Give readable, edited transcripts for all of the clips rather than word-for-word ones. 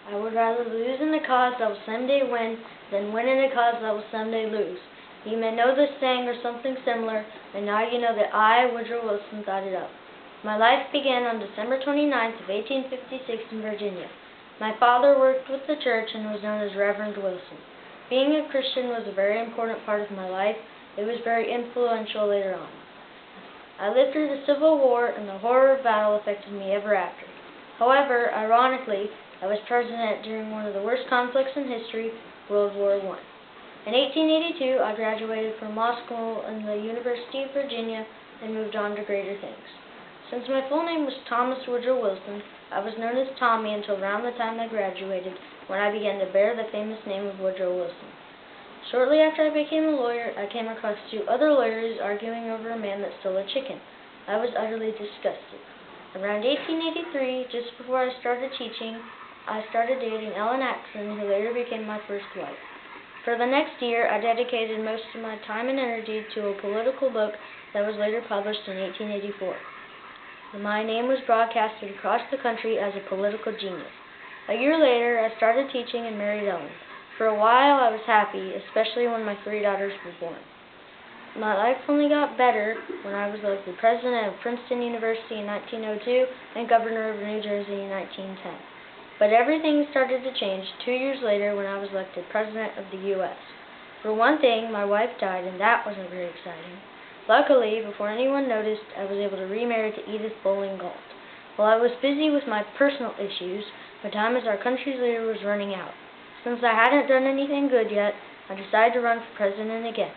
I would rather lose in a cause that will someday win than win in a cause that will someday lose. You may know this saying or something similar, and now you know that I, Woodrow Wilson, thought it up. My life began on December 29th of 1856 in Virginia. My father worked with the church and was known as Reverend Wilson. Being a Christian was a very important part of my life. It was very influential later on. I lived through the Civil War, and the horror of battle affected me ever after. However, ironically, I was president during one of the worst conflicts in history, World War I. In 1882, I graduated from law school in the University of Virginia and moved on to greater things. Since my full name was Thomas Woodrow Wilson, I was known as Tommy until around the time I graduated, when I began to bear the famous name of Woodrow Wilson. Shortly after I became a lawyer, I came across two other lawyers arguing over a man that stole a chicken. I was utterly disgusted. Around 1883, just before I started teaching, I started dating Ellen Axon, who later became my first wife. For the next year, I dedicated most of my time and energy to a political book that was later published in 1884. My name was broadcasted across the country as a political genius. A year later, I started teaching and married Ellen. For a while, I was happy, especially when my 3 daughters were born. My life only got better when I was elected president of Princeton University in 1902 and governor of New Jersey in 1910. But everything started to change 2 years later when I was elected president of the U.S. For one thing, my wife died, and that wasn't very exciting. Luckily, before anyone noticed, I was able to remarry to Edith Bowling Gault. While I was busy with my personal issues, my time as our country's leader was running out. Since I hadn't done anything good yet, I decided to run for president again.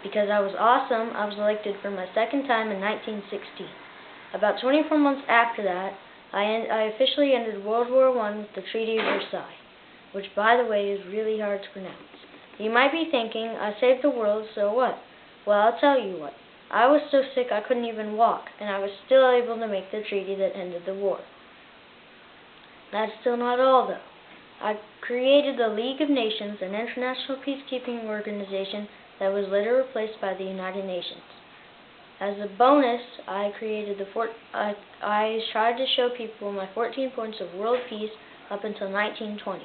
Because I was awesome, I was elected for my second time in 1916. About 24 months after that, I officially ended World War I with the Treaty of Versailles, which, by the way, is really hard to pronounce. You might be thinking, I saved the world, so what? Well, I'll tell you what. I was so sick I couldn't even walk, and I was still able to make the treaty that ended the war. That's still not all, though. I created the League of Nations, an international peacekeeping organization that was later replaced by the United Nations. As a bonus, I tried to show people my 14 points of world peace up until 1920.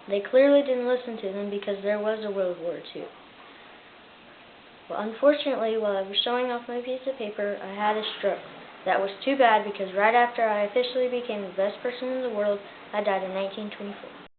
They clearly didn't listen to them because there was a World War II. Well, unfortunately, while I was showing off my piece of paper, I had a stroke. That was too bad because right after I officially became the best person in the world, I died in 1924.